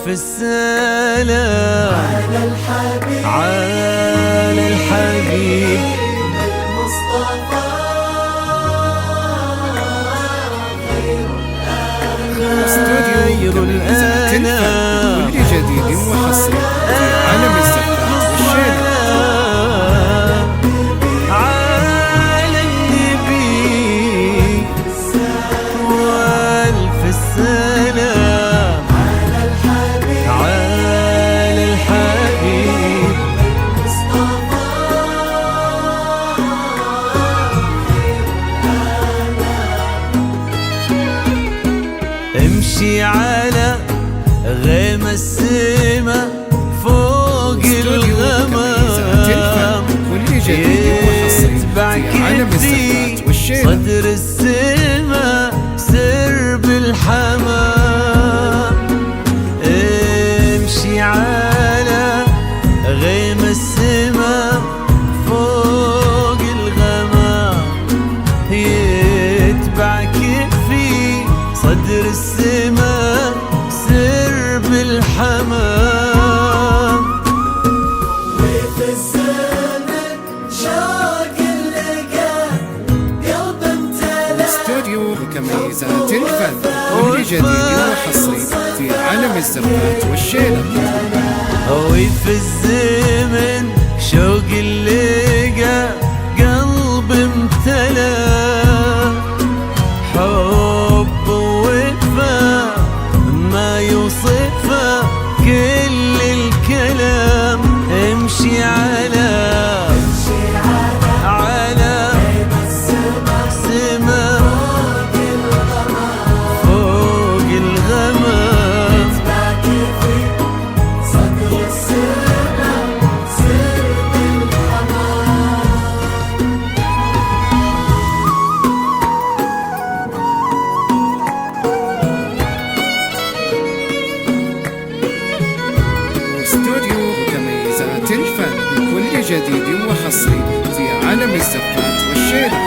والف السلام على الحبيب المصطفى خير الأنام كل جديد وحصري في عالم الزفات والشيلة. على النبي والف السلام على الحبيب امشي على غيم السما فوق الغمام كل جديد وحصري يتبعك في عالم الزفات والشيلة. صدر السما سر بالحمام امشي على غيم السما فوق الغمام يتبعك في صدر السما سر بالحمام وفي الزمن شوق اللقاء قلب امتلأ استوديو وكميزات الفن كل جديد وحصري في عالم الزفات والشيلة. وفي الزمن شوق اللقى قلب امتلأ حب ووفا ما يوصفه كل الكلام امشي على سما فوق الغمام صدر السما سر بالحمام استوديو وكميزات الفن كل جديد وحصري في عالم الزفات والشيلة.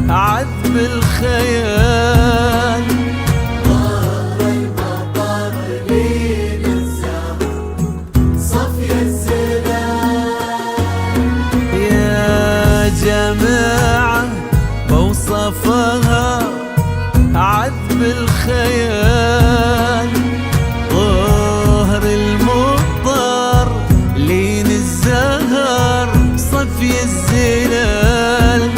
عذب الخيال ظهر المطر ليل الزمن صفي الزلال يا جماعة بوصفها عذب الخيال ظهر المطر لين الزهر صفي الزلال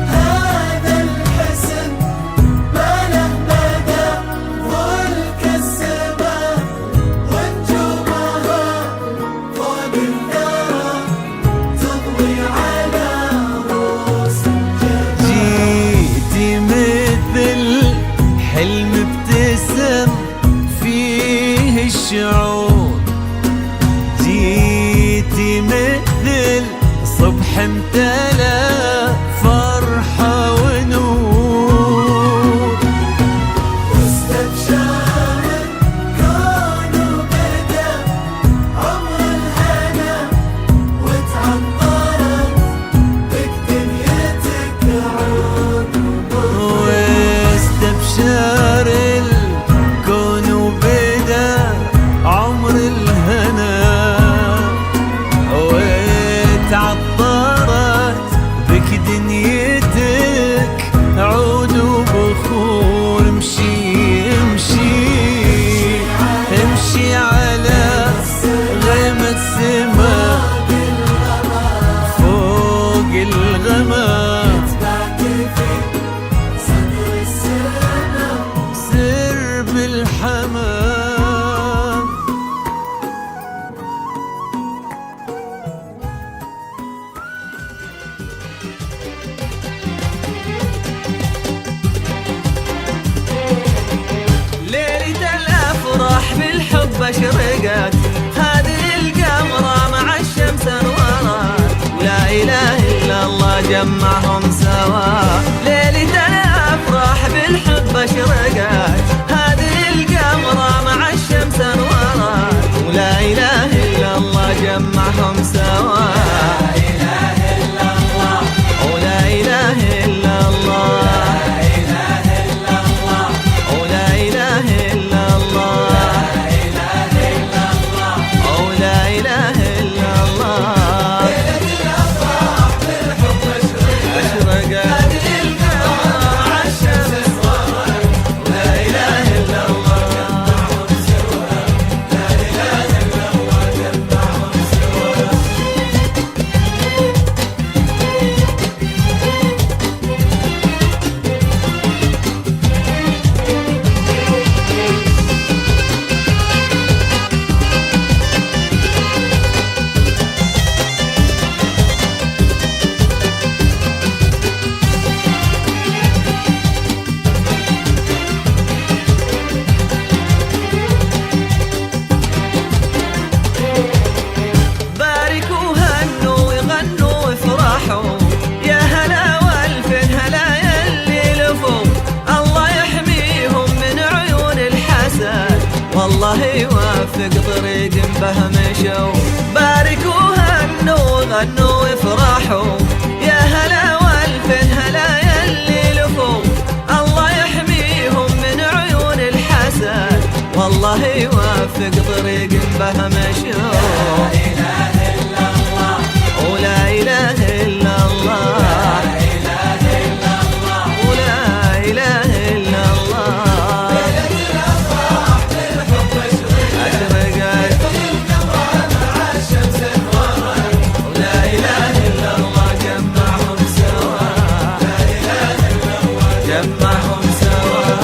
هذا الحسن ما له مدى ملك السماء ونجومها فوق الثرى تضوي على رؤوس الجبال جيتي مثل حلم ابتسم فيه الشعور جيتي مثل صبح امتلأ فرحة ونور واستبشر الكون وبدا عمر الهنا وتعطرت بك دنيتك عود واستبشر الكون وبدا عمر الهنا وتعطرت بك دنيتك عود وبخور امشي امشي امشي على غيمة سما فوق الغمام صدر السما سر بالحمام ليلة الأفراح بالحب أشرقت هذه القمرة مع الشمس انورت ولا إله إلا الله جمعهم سوا. ليلة الأفراح بالحب أشرقت، هذه القمرة مع الشمس انورت، ولا إله إلا الله جمعهم سوا. ولا إله إلا الله، ولا إله إلا الله، ولا إله إلا الله. أشرقت هذه القمرة مع الشمس انورت، ولا إله إلا الله. الله يوفق طريق به مشوا، باركوا هنوا وغنوا وافرحوا، يا هلا والف هلا يلي لفوا، الله يحميهم من عيون الحسد، والله يوفق طريق به مشوا. لا إله إلا الله، ولا إله إلا الله، ولا إله إلا الله. جمعهم سوا.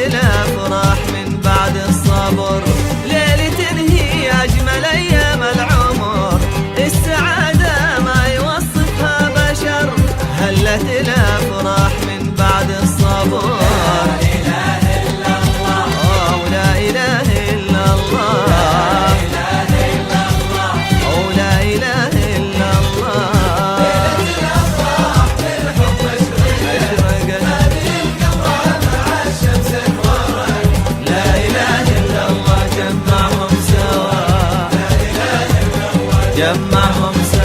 الأفراح من بعد الصبر، ليلة هي أجمل أيام العمر، السعادة ما يوصفها بشر، هلت الأفراح من بعد الصبر. لا إله إلا الله، ولا إله إلا الله، ولا إله إلا الله. جمعهم سوا.